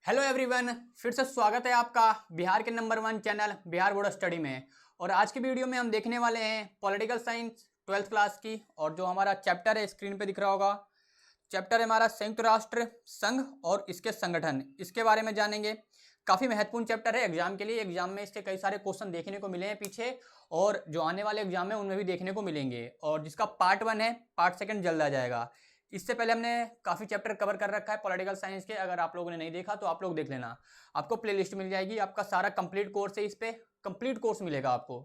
Hello everyone, फिर से स्वागत है आपका बिहार के number 1 channel Bihar board study में। और आज की वीडियो में हम देखने वाले हैं पॉलिटिकल साइंस 12th क्लास की। और जो हमारा चैप्टर है स्क्रीन पे दिख रहा होगा, चैप्टर है हमारा संयुक्त राष्ट्र संघ और इसके संगठन, इसके बारे में जानेंगे। काफ़ी महत्वपूर्ण चैप्टर है एग्जाम के लिए। एग्जाम में इसके कई सारे क्वेश्चन देखने को मिले हैं पीछे, और जो आने वाले एग्जाम है उनमें भी देखने को मिलेंगे। और जिसका पार्ट 1 है, पार्ट 2 जल्द आ जाएगा। इससे पहले हमने काफ़ी चैप्टर कवर कर रखा है पॉलिटिकल साइंस के। अगर आप लोगों ने नहीं देखा तो आप लोग देख लेना, आपको प्लेलिस्ट मिल जाएगी। आपका सारा कंप्लीट कोर्स है, इस पे कंप्लीट कोर्स मिलेगा आपको।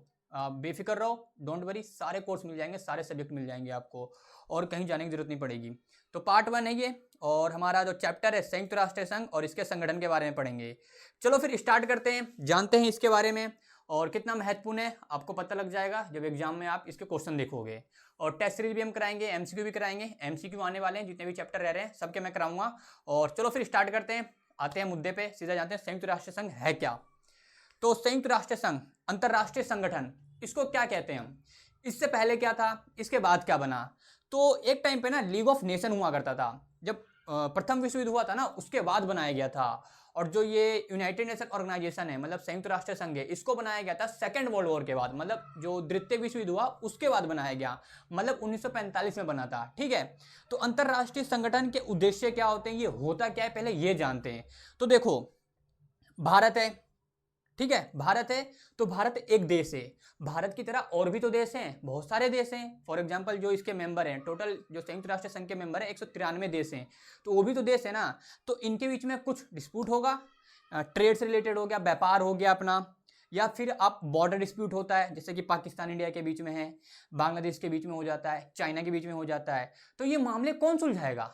बेफिक्र रहो, डोंट वरी, सारे कोर्स मिल जाएंगे, सारे सब्जेक्ट मिल जाएंगे आपको, और कहीं जाने की जरूरत नहीं पड़ेगी। तो पार्ट 1 है ये, और हमारा जो चैप्टर है संयुक्त राष्ट्र संघ और इसके संगठन के बारे में पढ़ेंगे। चलो फिर स्टार्ट करते हैं, जानते हैं इसके बारे में। और कितना महत्वपूर्ण है आपको पता लग जाएगा जब एग्जाम में आप इसके क्वेश्चन देखोगे। और टेस्ट सीरीज भी हम कराएंगे, एमसीक्यू भी कराएंगे। एमसीक्यू आने वाले हैं, जितने भी चैप्टर रह रहे हैं सबके मैं कराऊंगा। और चलो फिर स्टार्ट करते हैं, आते हैं मुद्दे पे, सीधा जानते हैं संयुक्त राष्ट्र संघ है क्या। तो संयुक्त राष्ट्र संघ अंतरराष्ट्रीय संगठन, इसको क्या कहते हैं हम। इससे पहले क्या था, इसके बाद क्या बना। तो एक टाइम पे ना लीग ऑफ नेशन हुआ करता था। जब प्रथम विश्व युद्ध हुआ था ना, उसके बाद बनाया गया था। और जो ये यूनाइटेड नेशन ऑर्गेनाइजेशन है, मतलब संयुक्त राष्ट्र संघ है, इसको बनाया गया था सेकेंड वर्ल्ड वॉर के बाद, मतलब जो द्वितीय विश्व युद्ध हुआ उसके बाद बनाया गया, मतलब 1945 में बना था। ठीक है, तो अंतरराष्ट्रीय संगठन के उद्देश्य क्या होते हैं, ये होता क्या है, पहले ये जानते हैं। तो देखो, भारत है, ठीक है, भारत है, तो भारत एक देश है। भारत की तरह और भी तो देश हैं, बहुत सारे देश हैं। फॉर एग्जांपल जो इसके मेंबर हैं, टोटल जो संयुक्त राष्ट्र संघ के मेंबर हैं 193 देश हैं, तो वो भी तो देश है ना। तो इनके बीच में कुछ डिस्प्यूट होगा, ट्रेड से रिलेटेड हो गया, व्यापार हो गया अपना, या फिर आप बॉर्डर डिस्प्यूट होता है, जैसे कि पाकिस्तान इंडिया के बीच में है, बांग्लादेश के बीच में हो जाता है, चाइना के बीच में हो जाता है। तो ये मामले कौन सुलझाएगा।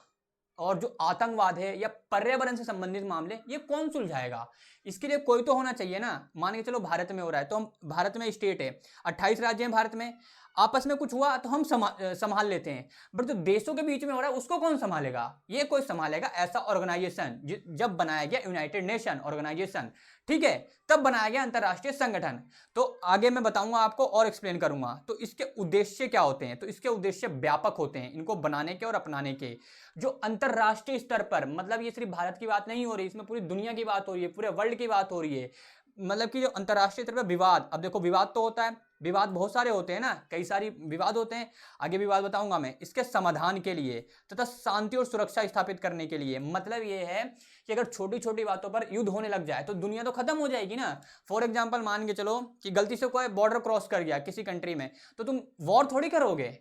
और जो आतंकवाद है या पर्यावरण से संबंधित मामले, ये कौन सुलझाएगा। इसके लिए कोई तो होना चाहिए ना। मान के चलो भारत में हो रहा है, तो हम, भारत में स्टेट है, 28 राज्य हैं भारत में, आपस में कुछ हुआ तो हम संभाल लेते हैं। बट जो देशों के बीच में हो रहा है उसको कौन संभालेगा, ये कोई संभालेगा। ऐसा ऑर्गेनाइजेशन जब बनाया गया यूनाइटेड नेशन ऑर्गेनाइजेशन, ठीक है, तब बनाया गया अंतरराष्ट्रीय संगठन। तो आगे मैं बताऊंगा आपको और एक्सप्लेन करूंगा। तो इसके उद्देश्य क्या होते हैं, तो इसके उद्देश्य व्यापक होते हैं, इनको बनाने के और अपनाने के। जो अंतरराष्ट्रीय स्तर पर, मतलब ये सिर्फ भारत की बात नहीं हो रही, इसमें पूरी दुनिया की बात हो रही है, पूरे वर्ल्ड की बात हो रही है। मतलब कि जो अंतरराष्ट्रीय स्तर पर विवाद, अब देखो विवाद तो होता है, विवाद बहुत सारे होते हैं ना, कई सारी विवाद होते हैं, आगे विवाद बताऊंगा मैं। इसके समाधान के लिए तथा शांति और सुरक्षा स्थापित करने के लिए, मतलब ये है कि अगर छोटी छोटी बातों पर युद्ध होने लग जाए तो दुनिया तो खत्म हो जाएगी ना। फॉर एग्जांपल मान के चलो कि गलती से कोई बॉर्डर क्रॉस कर गया किसी कंट्री में, तो तुम वॉर थोड़ी करोगे,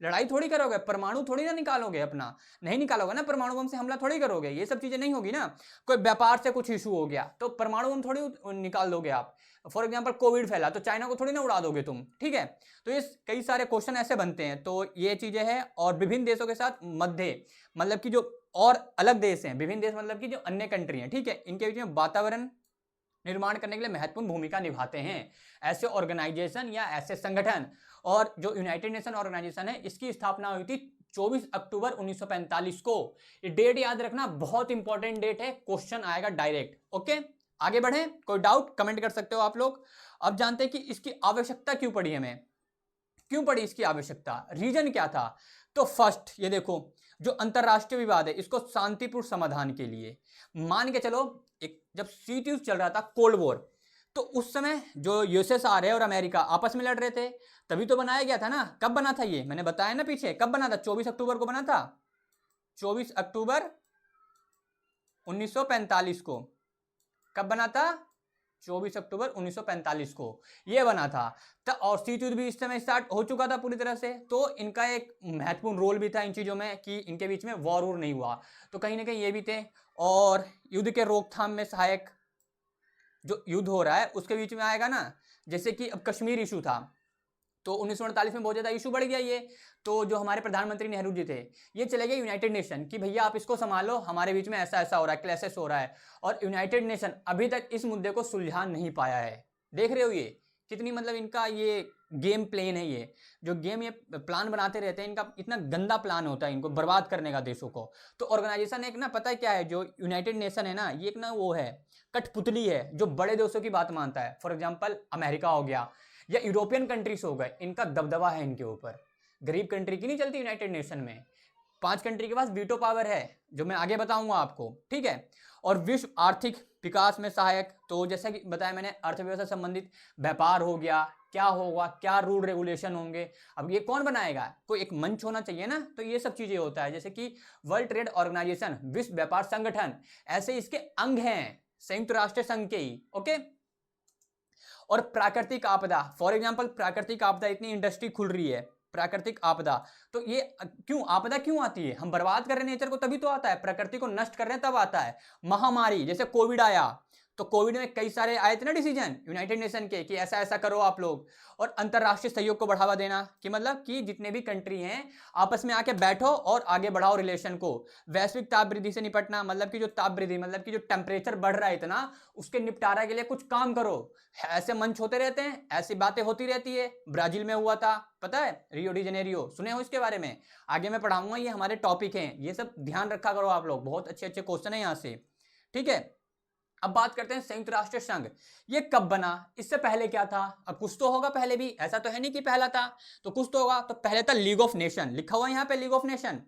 लड़ाई थोड़ी करोगे, परमाणु थोड़ी ना निकालोगे अपना, नहीं निकालोगे ना, परमाणु बम से हमला थोड़ी करोगे, ये सब चीजें नहीं होगी ना। कोई व्यापार से कुछ इशू हो गया तो परमाणु बम थोड़ी निकाल दोगे आप। फॉर एग्जांपल कोविड फैला तो चाइना को थोड़ी ना उड़ा दोगे तुम, ठीक है। तो ये कई सारे क्वेश्चन ऐसे बनते हैं, तो ये चीजें हैं। और विभिन्न देशों के साथ मध्य, मतलब कि जो और अलग देश हैं, विभिन्न देश मतलब कि जो अन्य कंट्री हैं, ठीक है, इनके बीच में वातावरण निर्माण करने के लिए महत्वपूर्ण भूमिका निभाते हैं ऐसे ऑर्गेनाइजेशन या ऐसे संगठन। और जो यूनाइटेड नेशन ऑर्गेनाइजेशन है, इसकी स्थापना हुई थी 24 अक्टूबर 1945 को। ये डेट याद रखना, बहुत इंपॉर्टेंट डेट है, क्वेश्चन आएगा डायरेक्ट। ओके, आगे बढ़े, कोई डाउट कमेंट कर सकते हो आप लोग। अब जानते हैं कि इसकी आवश्यकता क्यों पड़ी हमें, क्यों पड़ी इसकी आवश्यकता, रीजन क्या था। तो फर्स्ट ये देखो, जो अंतरराष्ट्रीय विवाद है इसको शांतिपूर्ण समाधान के लिए। मान के चलो एक जब शीत युद्ध चल रहा था, कोल्ड वॉर, तो उस समय जो यूएसएसआर है और अमेरिका आपस में लड़ रहे थे, तभी तो बनाया गया था ना। कब बना था ये, मैंने बताया ना पीछे, कब बना था, 24 अक्टूबर को बना था, 24 अक्टूबर 1945 को। कब बना था, 24 अक्टूबर 1945 को ये बना था। और शीत युद्ध भी इस समय स्टार्ट हो चुका था पूरी तरह से। तो इनका एक महत्वपूर्ण रोल भी था इन चीज़ों में कि इनके बीच में वॉर वॉर नहीं हुआ, तो कहीं ना कहीं ये भी थे। और युद्ध के रोकथाम में सहायक, जो युद्ध हो रहा है उसके बीच में आएगा ना, जैसे कि अब कश्मीर इशू था, तो 1948 में बहुत ज़्यादा इशू बढ़ गया ये। तो जो हमारे प्रधानमंत्री नेहरू जी थे, ये चले गए यूनाइटेड नेशन कि भैया आप इसको संभालो, हमारे बीच में ऐसा ऐसा हो रहा है, क्लैशेस हो रहा है। और यूनाइटेड नेशन अभी तक इस मुद्दे को सुलझा नहीं पाया है। देख रहे हो ये कितनी, मतलब इनका ये गेम प्लान है, ये जो गेम ये प्लान बनाते रहते हैं, इनका इतना गंदा प्लान होता है इनको बर्बाद करने का देशों को। तो ऑर्गेनाइजेशन एक ना, पता है क्या है, जो यूनाइटेड नेशन है ना, ये एक ना वो है, कठपुतली है जो बड़े देशों की बात मानता है। फॉर एग्जाम्पल अमेरिका हो गया या यूरोपियन कंट्रीज हो गए, इनका दबदबा है इनके ऊपर। गरीब कंट्री की नहीं चलती यूनाइटेड नेशन में। 5 कंट्री के पास वीटो पावर है, जो मैं आगे बताऊंगा आपको, ठीक है। और विश्व आर्थिक विकास में सहायक। तो जैसा कि बताया मैंने, अर्थव्यवस्था संबंधित व्यापार हो गया, क्या होगा, क्या रूल रेगुलेशन होंगे, अब ये कौन बनाएगा, कोई एक मंच होना चाहिए ना, तो ये सब चीजें होता है। जैसे कि वर्ल्ड ट्रेड ऑर्गेनाइजेशन, विश्व व्यापार संगठन, ऐसे इसके अंग हैं संयुक्त राष्ट्र संघ के ही। ओके। और प्राकृतिक आपदा, फॉर एग्जांपल प्राकृतिक आपदा, इतनी इंडस्ट्री खुल रही है, प्राकृतिक आपदा, तो ये क्यों आपदा क्यों आती है, हम बर्बाद कर रहे हैं नेचर को तभी तो आता है, प्रकृति को नष्ट कर रहे हैं तब आता है। महामारी, जैसे कोविड आया, तो कोविड में कई सारे आए थे ना डिसीजन यूनाइटेड नेशन के कि ऐसा ऐसा करो आप लोग, और अंतरराष्ट्रीय सहयोग को बढ़ावा देना, कि मतलब कि जितने भी कंट्री हैं आपस में आके बैठो और आगे बढ़ाओ रिलेशन को। वैश्विक ताप वृद्धि से निपटना, मतलब कि जो ताप वृद्धि, मतलब कि जो टेम्परेचर बढ़ रहा है इतना, उसके निपटारा के लिए कुछ काम करो। ऐसे मंच होते रहते हैं, ऐसी बातें होती रहती है। ब्राजील में हुआ था, पता है, रियो डी जेनेरियो, सुने हो इसके बारे में, आगे मैं पढ़ाऊंगा, ये हमारे टॉपिक हैं, ये सब ध्यान रखा करो आप लोग, बहुत अच्छे अच्छे क्वेश्चन है यहाँ से। ठीक है, अब बात करते हैं संयुक्त राष्ट्र संघ, ये कब बना, इससे पहले क्या था, अब कुछ तो होगा पहले भी, ऐसा तो है नहीं कि पहला था, तो कुछ तो होगा। तो पहले था लीग ऑफ नेशन, लिखा हुआ यहाँ पे लीग ऑफ नेशन।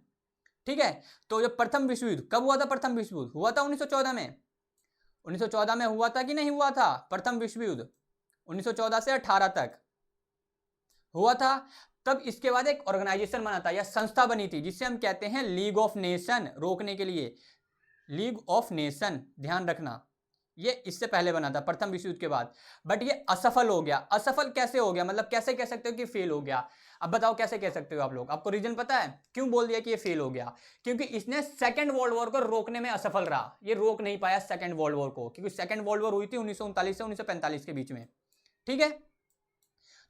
ठीक है, तो जो प्रथम विश्व युद्ध कब हुआ था, प्रथम विश्व युद्ध हुआ था 1914 में, 1914 में हुआ था कि नहीं हुआ था प्रथम विश्व युद्ध, 1914 से 18 तक हुआ था। तब इसके बाद एक ऑर्गेनाइजेशन बना था या संस्था बनी थी जिसे हम कहते हैं लीग ऑफ नेशन, रोकने के लिए, लीग ऑफ नेशन, ध्यान रखना, ये इससे पहले बना था प्रथम विश्व युद्ध के बाद, बट ये असफल हो गया। असफल कैसे हो गया, मतलब कैसे कह सकते हो कि फेल हो गया, अब बताओ कैसे कह सकते हो आप लोग, आपको रीजन पता है क्यों बोल दिया कि ये फेल हो गया, क्योंकि इसने सेकंड वर्ल्ड वॉर को रोकने में असफल रहा, ये रोक नहीं पाया सेकंड वर्ल्ड वॉर को, क्योंकि सेकंड वर्ल्ड वॉर हुई थी 1939 से 1945 के बीच में। ठीक है,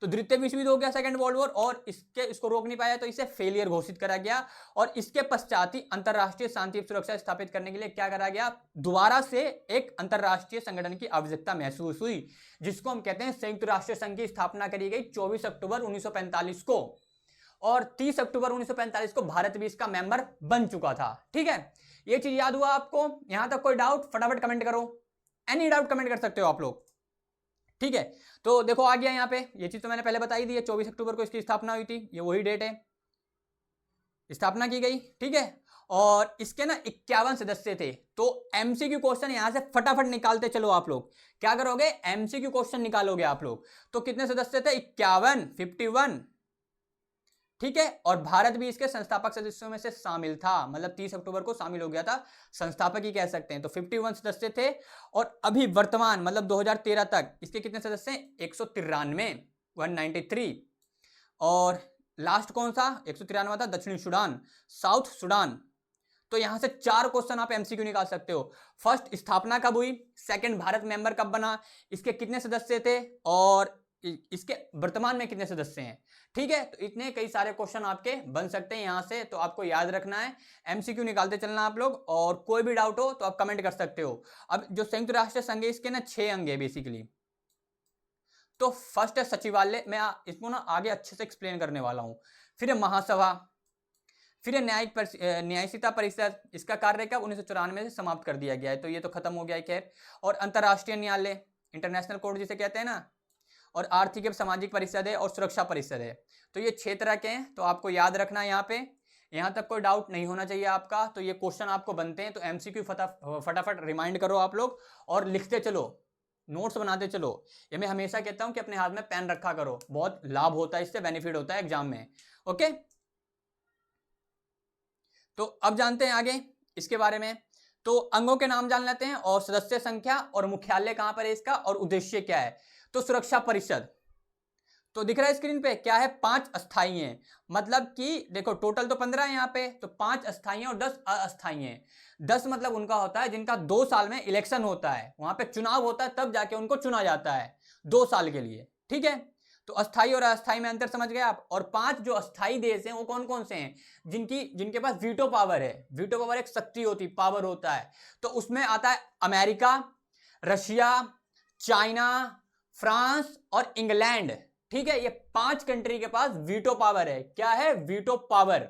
तो द्वितीय विश्व युद्ध हो गया सेकंड वर्ल्ड वॉर, और इसको रोक नहीं पाया, तो इसे फेलियर घोषित करा गया। और इसके पश्चात ही अंतरराष्ट्रीय शांति और सुरक्षा स्थापित करने के लिए क्या करा गया, दोबारा से एक अंतरराष्ट्रीय संगठन की आवश्यकता महसूस हुई, जिसको हम कहते हैं संयुक्त राष्ट्र संघ की स्थापना करी गई 24 अक्टूबर 1945 को, और 30 अक्टूबर 1945 को भारत भी इसका मेंबर बन चुका था। ठीक है, ये चीज याद हुआ आपको, यहां तक कोई डाउट फटाफट कमेंट करो, एनी डाउट कमेंट कर सकते हो आप लोग। ठीक है, तो देखो आ गया यहाँ पे, ये चीज तो मैंने पहले बताई दी है, 24 अक्टूबर को इसकी स्थापना हुई थी, ये वही डेट है, स्थापना की गई। ठीक है, और इसके ना 51 सदस्य थे। तो एमसीक्यू क्वेश्चन यहां से फटाफट निकालते चलो आप लोग, क्या करोगे, एमसीक्यू क्वेश्चन निकालोगे आप लोग। तो कितने सदस्य थे, 51, 51। ठीक है, और भारत भी इसके संस्थापक सदस्यों में से शामिल था, मतलब 30 अक्टूबर को शामिल हो गया था, संस्थापक ही कह सकते हैं। तो 51 सदस्य थे, और अभी वर्तमान मतलब 2013 तक इसके कितने सदस्य हैं, 193, 193। और लास्ट कौन सा, 193 था, दक्षिणी सूडान, साउथ सूडान। तो यहां से 4 क्वेश्चन आप एमसीक्यू निकाल सकते हो। फर्स्ट, स्थापना कब हुई, सेकंड, भारत मेंबर कब बना, इसके कितने सदस्य थे, और इसके वर्तमान में कितने सदस्य हैं। ठीक है, तो इतने कई सारे क्वेश्चन आपके बन सकते हैं यहां से, तो आपको याद रखना है, एमसीक्यू निकालते चलना आप लोग, और कोई भी डाउट हो तो आप कमेंट कर सकते हो। अब जो संयुक्त राष्ट्र संघ है इसके ना 6 अंग है बेसिकली। तो फर्स्ट है सचिवालय, मैं इसको ना आगे अच्छे से एक्सप्लेन करने वाला हूं। फिर है महासभा, फिर है न्यायिकता परिषद, इसका कार्य कब 1994 से समाप्त कर दिया गया है, तो ये तो खत्म हो गया है खैर। और अंतरराष्ट्रीय न्यायालय, इंटरनेशनल कोर्ट जिसे कहते हैं ना, और आर्थिक एवं सामाजिक परिषद है, और सुरक्षा परिषद है। तो ये 6 तरह के हैं, तो आपको याद रखना है यहाँ पे, यहाँ तक कोई डाउट नहीं होना चाहिए आपका। तो ये क्वेश्चन आपको बनते हैं, तो एमसीक्यू फटाफट रिमाइंड करो आप लोग, और लिखते चलो, नोट्स बनाते चलो। ये मैं हमेशा कहता हूं कि अपने हाथ में पेन रखा करो, बहुत लाभ होता है, इससे बेनिफिट होता है एग्जाम में। ओके, तो अब जानते हैं आगे इसके बारे में। तो अंगों के नाम जान लेते हैं, और सदस्य संख्या, और मुख्यालय कहां पर है इसका, और उद्देश्य क्या है। तो सुरक्षा परिषद, तो दिख रहा है स्क्रीन पे, क्या है, 5 अस्थायी हैं, मतलब कि देखो टोटल तो 15 है यहाँ पे, तो 5 अस्थायी हैं और 10 अस्थायी हैं। 10 मतलब उनका होता है जिनका 2 साल में इलेक्शन होता है, वहां पे चुनाव होता है, तब जाके उनको चुना जाता है 2 साल के लिए। ठीक है, तो अस्थायी और अस्थायी में अंतर समझ गए आप। और 5 जो अस्थायी देश हैं वो कौन कौन से हैं, जिनके पास वीटो पावर है। वीटो पावर एक शक्ति होती, पावर होता है। तो उसमें आता है अमेरिका, रशिया, चाइना, फ्रांस और इंग्लैंड। ठीक है, ये 5 कंट्री के पास वीटो पावर है। क्या है, वीटो पावर।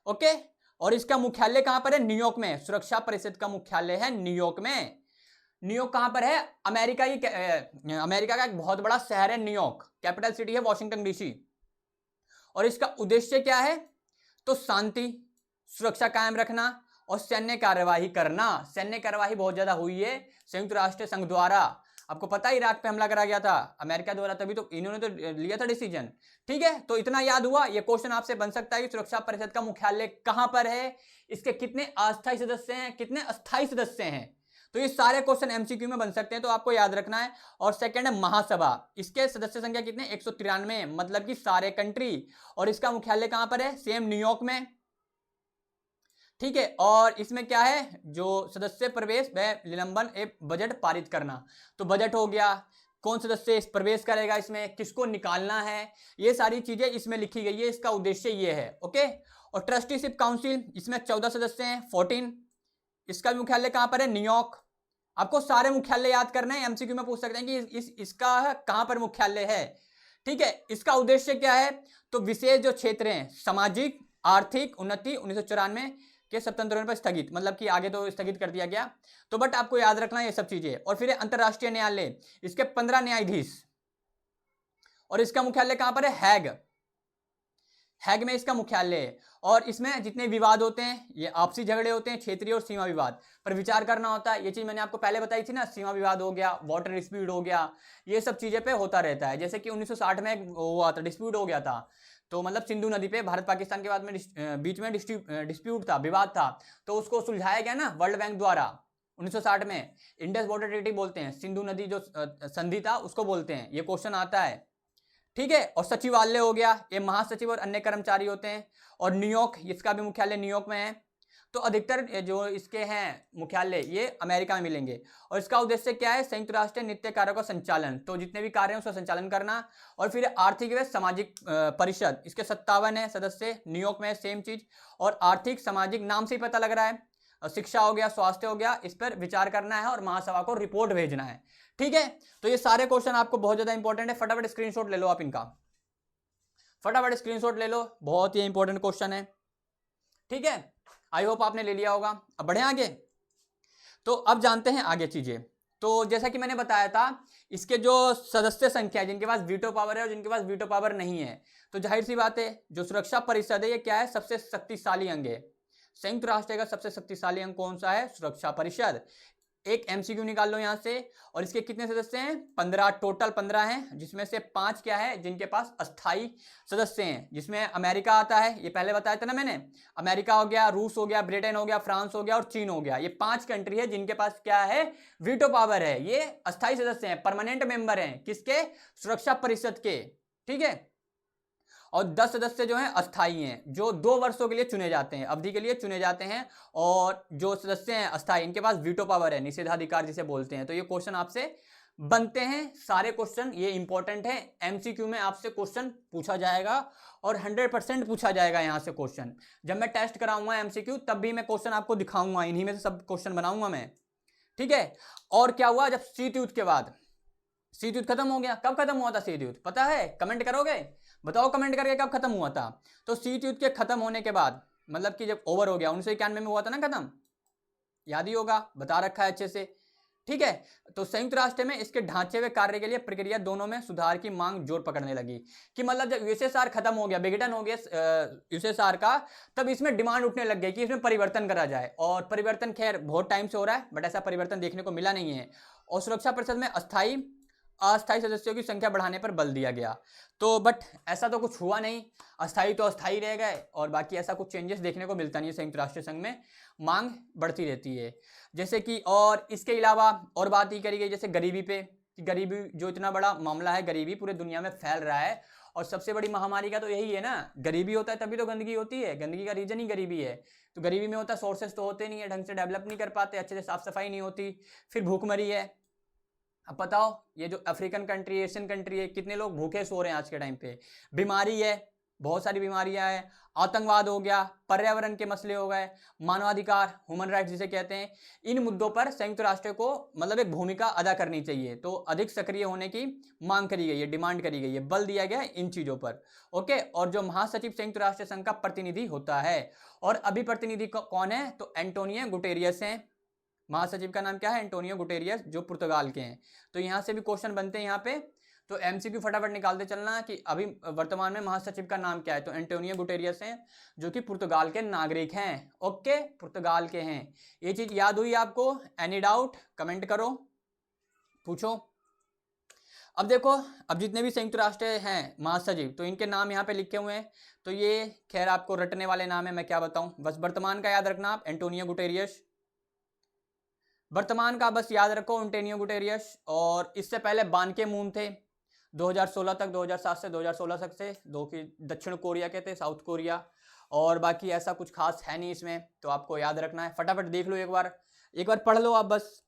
ओके, और इसका मुख्यालय कहां पर है, न्यूयॉर्क में। सुरक्षा परिषद का मुख्यालय है न्यूयॉर्क में। न्यूयॉर्क कहां पर है, अमेरिका का एक बहुत बड़ा शहर है न्यूयॉर्क, कैपिटल सिटी है वॉशिंगटन डीसी। और इसका उद्देश्य क्या है, तो शांति सुरक्षा कायम रखना, और सैन्य कार्यवाही करना। सैन्य कार्यवाही बहुत ज्यादा हुई है संयुक्त राष्ट्र संघ द्वारा। आपको पता है इराक पे हमला करा गया था अमेरिका द्वारा, तभी तो इन्होंने तो लिया था डिसीजन। ठीक है, तो इतना याद हुआ। ये क्वेश्चन आपसे बन सकता है कि सुरक्षा परिषद का मुख्यालय कहां पर है, इसके कितने अस्थायी सदस्य हैं, कितने अस्थायी सदस्य हैं। तो ये सारे क्वेश्चन एमसीक्यू में बन सकते हैं, तो आपको याद रखना है। और सेकंड है महासभा, इसके सदस्य संख्या कितने 193, मतलब कि सारे कंट्री। और इसका मुख्यालय कहां पर है, सेम न्यूयॉर्क में। ठीक है, और इसमें क्या है, जो सदस्य प्रवेश व निलंबन एवं बजट पारित करना। तो बजट हो गया, कौन सदस्य प्रवेश करेगा इसमें, किसको निकालना है, ये सारी चीजें इसमें लिखी गई है। इसका उद्देश्य ये है। ओके, और ट्रस्टीशिप काउंसिल, इसमें 14 सदस्य हैं, 14। इसका मुख्यालय कहां पर है, न्यूयॉर्क। आपको सारे मुख्यालय याद करना है, एमसीक्यू में पूछ सकते हैं कि इसका कहां पर मुख्यालय है। ठीक है, इसका उद्देश्य क्या है, तो विशेष जो क्षेत्र हैं, सामाजिक आर्थिक उन्नति 1994 के स्वतंत्र होने पर स्थगित, मतलब कि आगे तो स्थगित कर दिया गया। तो बट आपको याद रखना ये सब चीजें। और फिर अंतरराष्ट्रीय न्यायालय, इसके 15 न्यायाधीश, और इसका मुख्यालय कहां पर है, हैग। हैग में इसका मुख्यालय है। और इसमें जितने विवाद होते हैं, ये आपसी झगड़े होते हैं, क्षेत्रीय और सीमा विवाद पर विचार करना होता है। ये चीज मैंने आपको पहले बताई थी ना, सीमा विवाद हो गया, वाटर डिस्प्यूट हो गया, ये सब चीजें पे होता रहता है। जैसे कि 1960 में एक हुआ था, डिस्प्यूट हो गया था, तो मतलब सिंधु नदी पे भारत पाकिस्तान के बाद में बीच में डिस्प्यूट था, विवाद था, तो उसको सुलझाया गया ना वर्ल्ड बैंक द्वारा 1960 में। इंडस वाटर ट्रीटी बोलते हैं, सिंधु नदी जो संधि था उसको बोलते हैं। ये क्वेश्चन आता है। ठीक है, और सचिवालय हो गया, ये महासचिव और अन्य कर्मचारी होते हैं। और न्यूयॉर्क, इसका भी मुख्यालय न्यूयॉर्क में है। तो अधिकतर जो इसके हैं मुख्यालय ये अमेरिका में मिलेंगे। और इसका उद्देश्य क्या है, संयुक्त राष्ट्र नित्य कार्यों का संचालन, तो जितने भी कार्य हैं उसका संचालन करना। और फिर आर्थिक व सामाजिक परिषद, इसके 57 है सदस्य, न्यूयॉर्क में सेम चीज। और आर्थिक सामाजिक नाम से ही पता लग रहा है। और शिक्षा हो गया, स्वास्थ्य हो गया, इस पर विचार करना है और महासभा को रिपोर्ट भेजना है। ठीक है, तो ये सारे क्वेश्चन आपको बहुत ज्यादा इंपॉर्टेंट है। फटाफट स्क्रीनशॉट ले लो आप इनका, फटाफट स्क्रीनशॉट ले लो, बहुत ही इंपॉर्टेंट क्वेश्चन है। ठीक है, आई होप आपने ले लिया होगा। अब बढ़े आगे, तो अब जानते हैं आगे चीजें। तो जैसा कि मैंने बताया था, इसके जो सदस्य संख्या है, जिनके पास वीटो पावर है और जिनके पास वीटो पावर नहीं है, तो जाहिर सी बात है जो सुरक्षा परिषद है ये क्या है, सबसे शक्तिशाली अंग है। संयुक्त राष्ट्र का सबसे शक्तिशाली अंग कौन सा है, सुरक्षा परिषद। एक एमसीक्यू निकाल लो यहां से। और इसके कितने सदस्य हैं, 15, टोटल 15 हैं, जिसमें से 5 क्या है, जिनके पास अस्थाई सदस्य हैं, जिसमें अमेरिका आता है, ये पहले बताया था ना मैंने। अमेरिका हो गया, रूस हो गया, ब्रिटेन हो गया, फ्रांस हो गया और चीन हो गया। ये 5 कंट्री है जिनके पास क्या है, वीटो पावर है। ये अस्थाई सदस्य हैं, परमानेंट मेंबर हैं, किसके, सुरक्षा परिषद के। ठीक है, और 10 सदस्य जो हैं अस्थाई हैं, जो 2 वर्षों के लिए चुने जाते हैं, अवधि के लिए चुने जाते हैं। और जो सदस्य हैं अस्थाई, इनके पास वीटो पावर है, निषेधाधिकार जिसे बोलते हैं। तो ये क्वेश्चन आपसे बनते हैं, सारे क्वेश्चन ये इंपॉर्टेंट है। एमसीक्यू में आपसे क्वेश्चन पूछा जाएगा और 100% पूछा जाएगा यहां से क्वेश्चन। जब मैं टेस्ट कराऊंगा एमसीक्यू, तब भी मैं क्वेश्चन आपको दिखाऊंगा, इन्हीं में से सब क्वेश्चन बनाऊंगा मैं। ठीक है, और क्या हुआ, जब शीत युद्ध के बाद, शीत युद्ध खत्म हो गया। कब खत्म हुआ था शीत युद्ध, पता है, कमेंट करोगे, बताओ कमेंट करके कब खत्म हुआ था। तो शीत युद्ध के खत्म होने के बाद, मतलब कि जब ओवर हो गया, 1991 में हुआ था ना खत्म, याद ही होगा, बता रखा है अच्छे से। ठीक है, तो संयुक्त राष्ट्र में इसके ढांचे व कार्य के लिए प्रक्रिया दोनों में सुधार की मांग जोर पकड़ने लगी। कि मतलब जब यूएसएसआर खत्म हो गया, विघटन हो गया यूएसएसआर का, तब इसमें डिमांड उठने लग गई कि इसमें परिवर्तन करा जाए। और परिवर्तन खैर बहुत टाइम से हो रहा है, बट ऐसा परिवर्तन देखने को मिला नहीं है। और सुरक्षा परिषद में अस्थाई अस्थायी सदस्यों की संख्या बढ़ाने पर बल दिया गया। तो बट ऐसा तो कुछ हुआ नहीं, अस्थायी तो अस्थायी रह गए, और बाकी ऐसा कुछ चेंजेस देखने को मिलता नहीं है। संयुक्त राष्ट्र संघ में मांग बढ़ती रहती है। जैसे कि और इसके अलावा और बात ही करी गई जैसे गरीबी पे, कि गरीबी जो इतना बड़ा मामला है, गरीबी पूरे दुनिया में फैल रहा है। और सबसे बड़ी महामारी का तो यही है ना, गरीबी होता है तभी तो गंदगी होती है, गंदगी का रीजन ही गरीबी है। तो गरीबी में होता है सोर्सेस तो होते नहीं है, ढंग से डेवलप नहीं कर पाते, अच्छे से साफ सफाई नहीं होती, फिर भूखमरी है। अब बताओ, ये जो अफ्रीकन कंट्री, एशियन कंट्री है, कितने लोग भूखे सो रहे हैं आज के टाइम पे। बीमारी है, बहुत सारी बीमारियां हैं, आतंकवाद हो गया, पर्यावरण के मसले हो गए, मानवाधिकार, ह्यूमन राइट्स जिसे कहते हैं। इन मुद्दों पर संयुक्त राष्ट्र को मतलब एक भूमिका अदा करनी चाहिए। तो अधिक सक्रिय होने की मांग करी गई है, डिमांड करी गई है, बल दिया गया है इन चीजों पर। ओके, और जो महासचिव संयुक्त राष्ट्र संघ का प्रतिनिधि होता है, और अभी प्रतिनिधि कौन है, तो एंटोनियो गुटेरियस है। महासचिव का नाम क्या है, एंटोनियो गुटेरियस, जो पुर्तगाल के हैं। तो यहां से भी क्वेश्चन बनते हैं यहाँ पे। तो एमसीक्यू फटाफट निकालते चलना कि अभी वर्तमान में महासचिव का नाम क्या है। तो एंटोनियो गुटेरियस हैं, जो कि पुर्तगाल के नागरिक हैं। ओके, पुर्तगाल के हैं। ये चीज याद हुई आपको? एनी डाउट कमेंट करो, पूछो। अब देखो, अब जितने भी संयुक्त राष्ट्र हैं महासचिव, तो इनके नाम यहाँ पे लिखे हुए हैं। तो ये खैर आपको रटने वाले नाम है, मैं क्या बताऊं, बस वर्तमान का याद रखना आप, एंटोनियो गुटेरियस। वर्तमान का बस याद रखो एंटोनियो गुटेरियस। और इससे पहले बान के मून थे, 2016 तक, 2007 से 2016 तक से, जो कि दक्षिण कोरिया के थे, साउथ कोरिया। और बाकी ऐसा कुछ खास है नहीं इसमें, तो आपको याद रखना है। फटाफट देख लो, एक बार पढ़ लो आप, बस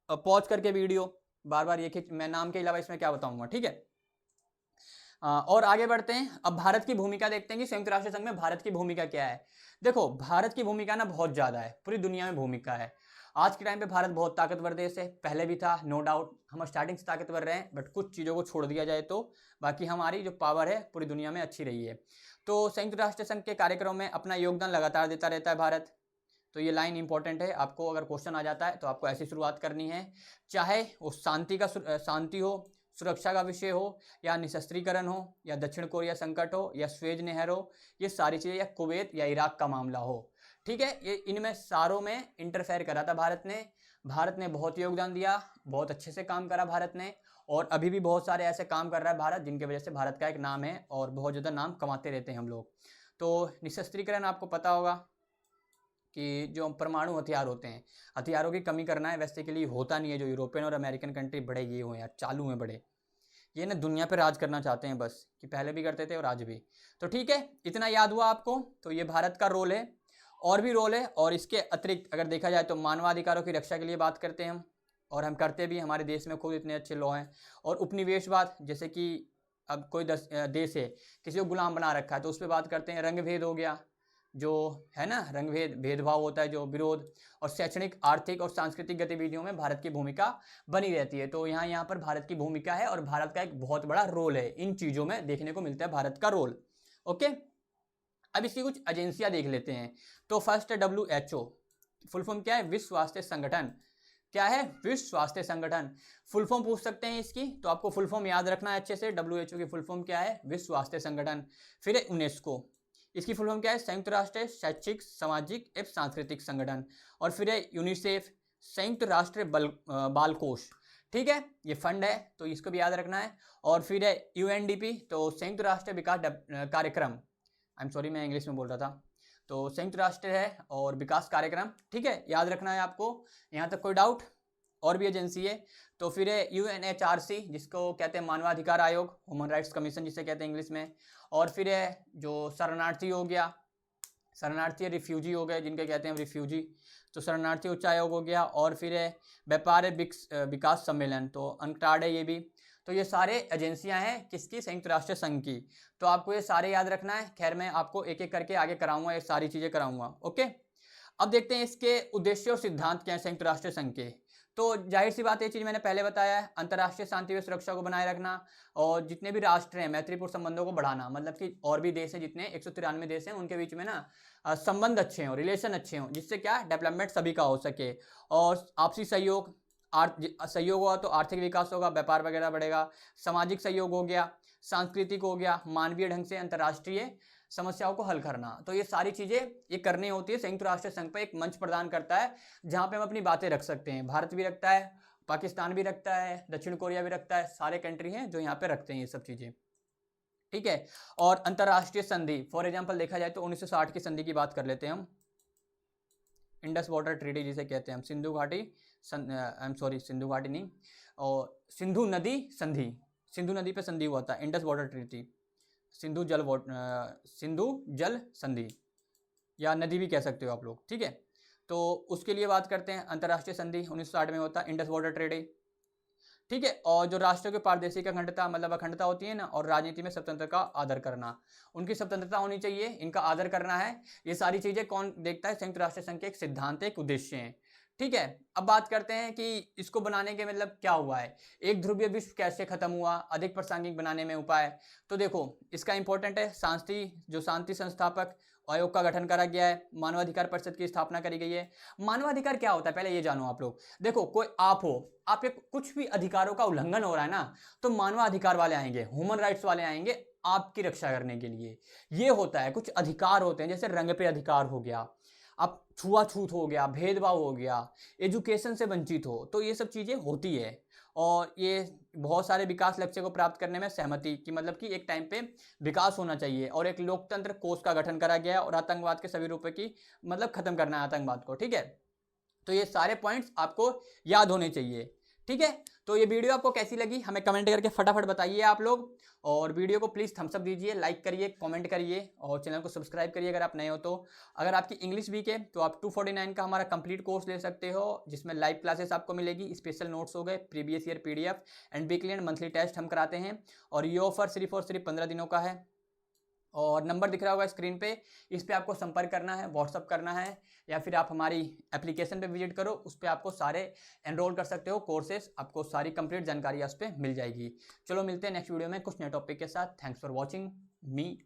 पॉज करके वीडियो, बार बार ये मैं नाम के अलावा इसमें क्या बताऊंगा, ठीक है। और आगे बढ़ते हैं। अब भारत की भूमिका देखते हैं कि संयुक्त राष्ट्र संघ में भारत की भूमिका क्या है। देखो, भारत की भूमिका ना बहुत ज्यादा है, पूरी दुनिया में भूमिका है। आज के टाइम पे भारत बहुत ताकतवर देश है, पहले भी था, नो डाउट। हम स्टार्टिंग से ताकतवर रहे हैं, बट कुछ चीज़ों को छोड़ दिया जाए तो बाकी हमारी जो पावर है पूरी दुनिया में अच्छी रही है। तो संयुक्त राष्ट्र संघ के कार्यक्रम में अपना योगदान लगातार देता रहता है भारत। तो ये लाइन इंपॉर्टेंट है, आपको अगर क्वेश्चन आ जाता है तो आपको ऐसी शुरुआत करनी है, चाहे वो शांति हो, सुरक्षा का विषय हो, या निशस्त्रीकरण हो, या दक्षिण कोरिया संकट हो, या स्वेज नहर हो, ये सारी चीज़ें, या कुवैत या इराक का मामला हो, ठीक है। ये इनमें सारों में इंटरफेयर करा था भारत ने बहुत योगदान दिया, बहुत अच्छे से काम करा भारत ने। और अभी भी बहुत सारे ऐसे काम कर रहा है भारत, जिनकी वजह से भारत का एक नाम है और बहुत ज़्यादा नाम कमाते रहते हैं हम लोग। तो निशस्त्रीकरण आपको पता होगा कि जो परमाणु हथियार होते हैं, हथियारों की कमी करना है, वैसे के लिए होता नहीं है। जो यूरोपियन और अमेरिकन कंट्री बड़े ये हुए हैं, चालू हैं बड़े, ये ना दुनिया पर राज करना चाहते हैं बस, कि पहले भी करते थे और आज भी। तो ठीक है, इतना याद हुआ आपको। तो ये भारत का रोल है, और भी रोल है। और इसके अतिरिक्त अगर देखा जाए तो मानवाधिकारों की रक्षा के लिए बात करते हैं हम, और हम करते भी, हमारे देश में खुद इतने अच्छे लॉ हैं। और उपनिवेशवाद, जैसे कि अब कोई देश है, किसी को गुलाम बना रखा है, तो उस पर बात करते हैं। रंग भेद हो गया, जो है ना, रंग भेदभाव होता है, जो विरोध। और शैक्षणिक, आर्थिक और सांस्कृतिक गतिविधियों में भारत की भूमिका बनी रहती है। तो यहाँ पर भारत की भूमिका है, और भारत का एक बहुत बड़ा रोल है, इन चीज़ों में देखने को मिलता है भारत का रोल। ओके, अब इसकी कुछ एजेंसियां देख लेते हैं। तो फर्स्ट है WHO, फुल फॉर्म क्या है, विश्व स्वास्थ्य संगठन। क्या है, विश्व स्वास्थ्य संगठन। फुल फॉर्म पूछ सकते हैं इसकी, तो आपको फुल फॉर्म याद रखना है अच्छे से। WHO की फुल फॉर्म क्या है, विश्व स्वास्थ्य संगठन। फिर है UNESCO, इसकी फुल फॉर्म क्या है, संयुक्त राष्ट्र शैक्षिक, सामाजिक एवं सांस्कृतिक संगठन। और फिर है यूनिसेफ, संयुक्त राष्ट्र बाल कोष, ठीक है, ये फंड है, तो इसको भी याद रखना है। और फिर है UNDP, तो संयुक्त राष्ट्र विकास कार्यक्रम, आई एम सॉरी मैं इंग्लिश में बोल रहा था, तो संयुक्त राष्ट्र है और विकास कार्यक्रम, ठीक है, याद रखना है आपको। यहाँ तक कोई डाउट? और भी एजेंसी है। तो फिर है UNHRC, जिसको कहते हैं मानवाधिकार आयोग, ह्यूमन राइट्स कमीशन जिसे कहते हैं इंग्लिश में। और फिर है जो शरणार्थी हो गया, शरणार्थी रिफ्यूजी हो गए, जिनके कहते हैं रिफ्यूजी, तो शरणार्थी उच्च आयोग हो गया। और फिर है व्यापार विकास सम्मेलन, तो अनक्टाड है ये भी। तो ये सारे एजेंसियां हैं किसकी, संयुक्त राष्ट्र संघ की। तो आपको ये सारे याद रखना है। खैर मैं आपको एक एक करके आगे कराऊंगा, ये सारी चीज़ें कराऊंगा। ओके, अब देखते हैं इसके उद्देश्य और सिद्धांत क्या है संयुक्त राष्ट्र संघ के। तो जाहिर सी बात, ये चीज़ मैंने पहले बताया है, अंतर्राष्ट्रीय शांति व सुरक्षा को बनाए रखना, और जितने भी राष्ट्र हैं मैत्रीपूर्ण संबंधों को बढ़ाना, मतलब कि और भी देश हैं, जितने 193 देश हैं, उनके बीच में ना संबंध अच्छे हों, रिलेशन अच्छे हों, जिससे क्या डेवलपमेंट सभी का हो सके। और आपसी सहयोग, सहयोग हुआ तो आर्थिक विकास होगा, व्यापार वगैरह बढ़ेगा। सामाजिक सहयोग हो गया, सांस्कृतिक हो गया, मानवीय ढंग से अंतर्राष्ट्रीय समस्याओं को हल करना। तो ये सारी चीज़ें ये करनी होती है। संयुक्त राष्ट्र संघ पर एक मंच प्रदान करता है, जहाँ पे हम अपनी बातें रख सकते हैं। भारत भी रखता है, पाकिस्तान भी रखता है, दक्षिण कोरिया भी रखता है, सारे कंट्री हैं जो यहाँ पे रखते हैं ये सब चीज़ें, ठीक है। और अंतर्राष्ट्रीय संधि, फॉर एग्जाम्पल देखा जाए तो 1960 की संधि की बात कर लेते हैं हम, इंडस वाटर ट्रीटी जिसे कहते हैं हम, सिंधु घाटी, आई एम सॉरी सिंधु घाटी नहीं, और सिंधु नदी संधि, सिंधु नदी पे संधि हुआ था, इंडस वाटर ट्रीटी, सिंधु जल संधि, या नदी भी कह सकते हो आप लोग, ठीक है। तो उसके लिए बात करते हैं, अंतर्राष्ट्रीय संधि 1960 में होता है, इंडस वाटर ट्रीटी, ठीक है। और जो राष्ट्रों की पारदर्शिक अखंडता, मतलब अखंडता होती है ना, और राजनीति में स्वतंत्रता का आदर करना, उनकी स्वतंत्रता होनी चाहिए, इनका आदर करना है। ये सारी चीजें कौन देखता है, संयुक्त राष्ट्र संघ के एक सिद्धांत, एक उद्देश्य हैं, ठीक है। अब बात करते हैं कि इसको बनाने के मतलब क्या हुआ है, एक ध्रुवीय विश्व कैसे खत्म हुआ, अधिक प्रासंगिक बनाने में उपाय। तो देखो इसका इंपॉर्टेंट है, शांति, जो शांति संस्थापक आयोग का गठन करा गया है, मानवाधिकार परिषद की स्थापना करी गई है। मानवाधिकार क्या होता है पहले ये जानो आप लोग। देखो कोई आप हो, आपके कुछ भी अधिकारों का उल्लंघन हो रहा है ना, तो मानवाधिकार वाले आएंगे, ह्यूमन राइट्स वाले आएंगे आपकी रक्षा करने के लिए। ये होता है, कुछ अधिकार होते हैं, जैसे रंग पे अधिकार हो गया, अब छुआछूत हो गया, भेदभाव हो गया, एजुकेशन से वंचित हो, तो ये सब चीज़ें होती है। और ये बहुत सारे विकास लक्ष्य को प्राप्त करने में सहमति की, मतलब कि एक टाइम पे विकास होना चाहिए, और एक लोकतंत्र कोष का गठन करा गया है, और आतंकवाद के सभी रूपों की मतलब खत्म करना है आतंकवाद को, ठीक है। तो ये सारे पॉइंट्स आपको याद होने चाहिए, ठीक है। तो ये वीडियो आपको कैसी लगी हमें कमेंट करके फटाफट बताइए आप लोग, और वीडियो को प्लीज़ थम्स अप दीजिए, लाइक करिए, कमेंट करिए, और चैनल को सब्सक्राइब करिए अगर आप नए हो तो। अगर आपकी इंग्लिश वीक है तो आप 249 का हमारा कंप्लीट कोर्स ले सकते हो, जिसमें लाइव क्लासेस आपको मिलेगी, स्पेशल नोट्स हो गए, previous year PDF and weekly and monthly test हम कराते हैं। और ये ऑफर सिर्फ और सिर्फ 15 दिनों का है, और नंबर दिख रहा होगा स्क्रीन पे, इस पे आपको संपर्क करना है, व्हाट्सअप करना है, या फिर आप हमारी एप्लीकेशन पे विजिट करो, उस पर आपको सारे एनरोल कर सकते हो कोर्सेज, आपको सारी कंप्लीट जानकारी उस पर मिल जाएगी। चलो मिलते हैं नेक्स्ट वीडियो में कुछ नए टॉपिक के साथ। Thanks for watching me.